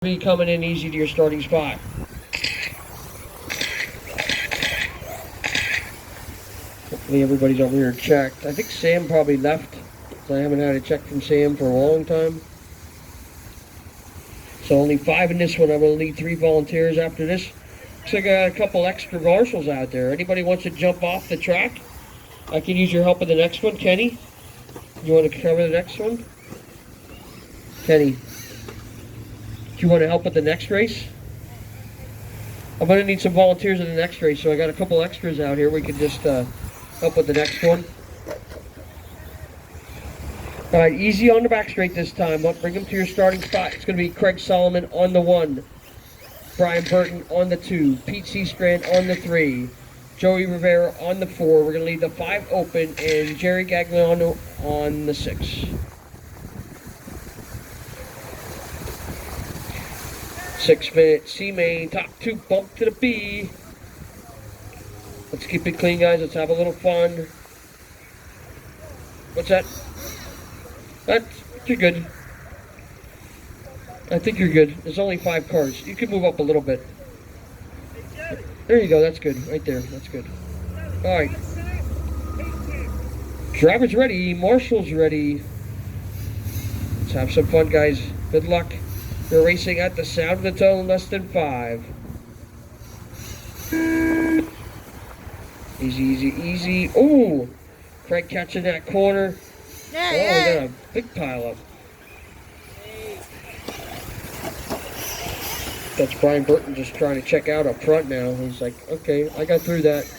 Be coming in easy to your starting spot. Hopefully everybody's over here checked. I think Sam probably left. I haven't had a check from Sam for a long time. So only 5 in this one. I'm going to need 3 volunteers after this. Looks like I got a couple extra marshals out there. Anybody wants to jump off the track? I can use your help in the next one. Kenny, you want to cover the next one? Kenny, do you want to help with the next race? I'm going to need some volunteers in the next race, so I got a couple extras out here. We can just help with the next one. All right, easy on the back straight this time. Bring them to your starting spot. It's going to be Craig Solomon on the 1, Brian Burton on the 2, Pete Seastrand on the 3, Joey Rivera on the 4. We're going to leave the 5 open, and Jerry Gagliano on the 6. 6 minutes, C-Main, top 2, bump to the B. Let's keep it clean, guys. Let's have a little fun. What's that? You're good. I think you're good. There's only 5 cars. You can move up a little bit. There you go. That's good. Right there. That's good. All right. Driver's ready. Marshall's ready. Let's have some fun, guys. Good luck. We're racing at the sound of the tone, less than 5. Easy, easy, easy. Oh, Craig catching that corner. Yeah, we yeah. got a big pile up. That's Brian Burton just trying to check out up front now. He's like, okay, I got through that.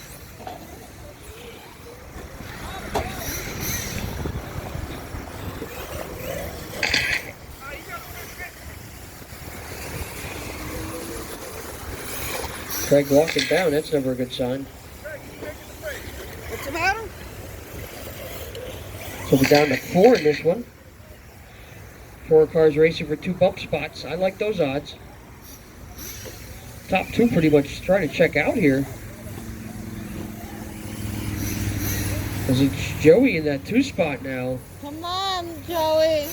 Craig walking down, that's never a good sign. What's the matter? So we're down to 4 in this one. 4 cars racing for 2 bump spots. I like those odds. Top 2 pretty much trying to check out here. Because it's Joey in that 2 spot now. Come on, Joey.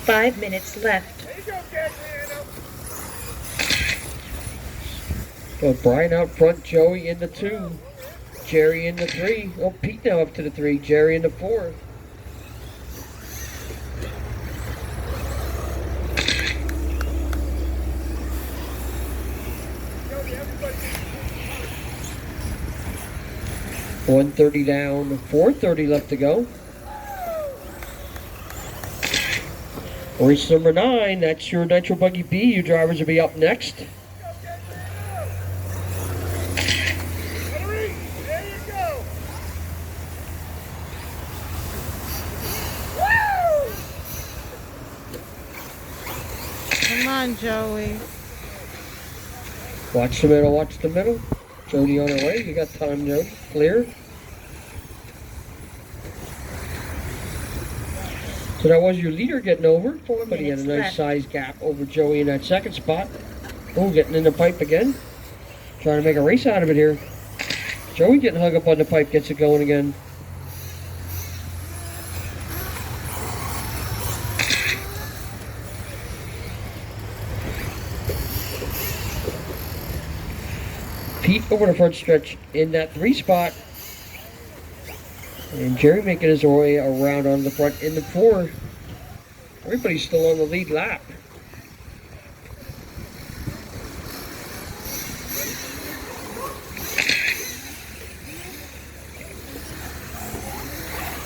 Five minutes left. There you go, Gagliano. So Brian out front, Joey in the 2, Jerry in the 3. Oh, Pete now up to the 3, Jerry in the 4. $130 down, $430 left to go. Race number 9, that's your Nitro Buggy B. You drivers will be up next. There you go. Woo! Come on, Joey. Watch the middle, watch the middle. Jody on her way. You got time, Jody. Clear. So that was your leader getting over. But he had a nice size gap over Joey in that 2nd spot. Oh, getting in the pipe again. Trying to make a race out of it here. Joey getting hung up on the pipe, gets it going again. Pete over the front stretch in that 3 spot. And Jerry making his way around on the front in the 4. Everybody's still on the lead lap.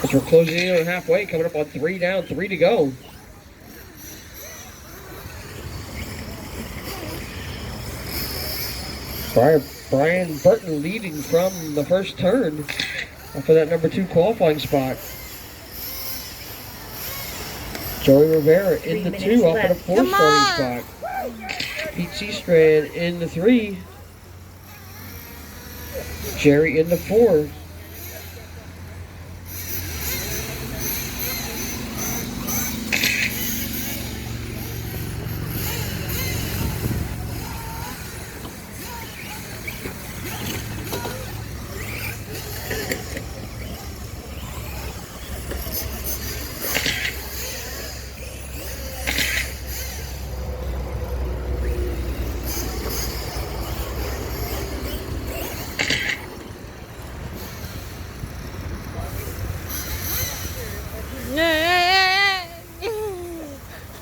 As we're closing in on halfway, coming up on 3 down, 3 to go. Brian Burton leading from the first turn for that number 2 qualifying spot. Joey Rivera in the 2 off of the 4 starting spot. Pete Seastrand in the 3. Jerry in the 4.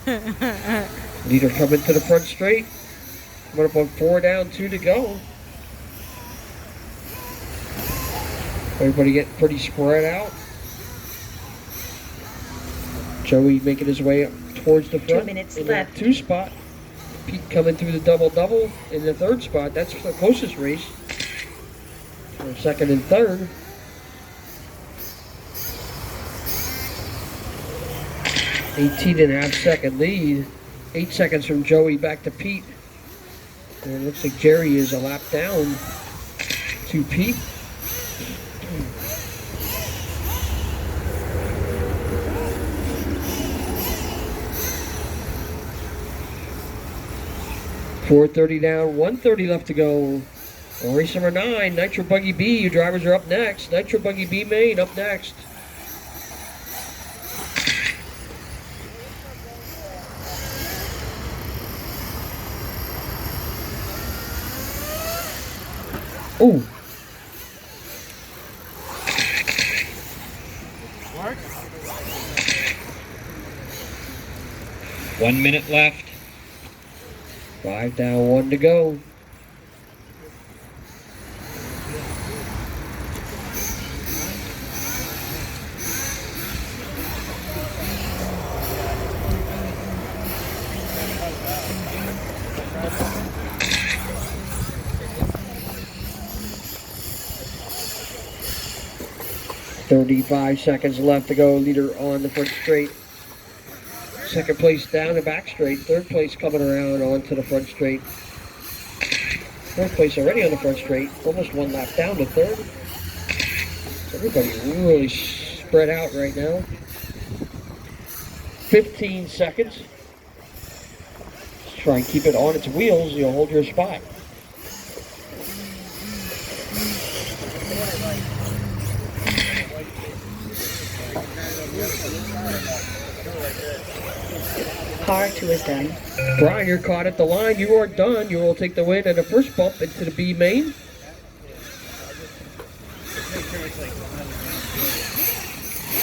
Leader coming to the front straight. Coming up on 4 down, 2 to go. Everybody getting pretty spread out. Joey making his way up towards the front. 2 minutes in left. that 2 spot. Pete coming through the double-double in the 3rd spot. That's the closest race. For 2nd and 3rd. .5 second lead. 8 seconds from Joey back to Pete. And it looks like Jerry is a lap down to Pete. .430 down, 130 left to go. Race number 9, Nitro Buggy B. Your drivers are up next. Nitro Buggy B main up next. Oh. Mark? 1 minute left. 5 down, 1 to go. .35 seconds left to go. Leader on the front straight. 2nd place down the back straight. 3rd place coming around onto the front straight. 4th place already on the front straight. Almost 1 lap down to 3rd. So everybody really spread out right now. 15 seconds. Just try and keep it on its wheels. You'll hold your spot. Car 2 is done. Brian, you're caught at the line. You are done. You will take the win and the first bump into the B main.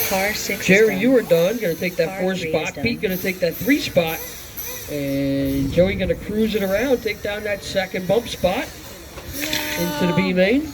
Car 6 Jerry, is you done. are done. Going to take that Car 4 3 spot. is done. Pete going to take that 3 spot. And Joey going to cruise it around, take down that 2nd bump spot into the B main.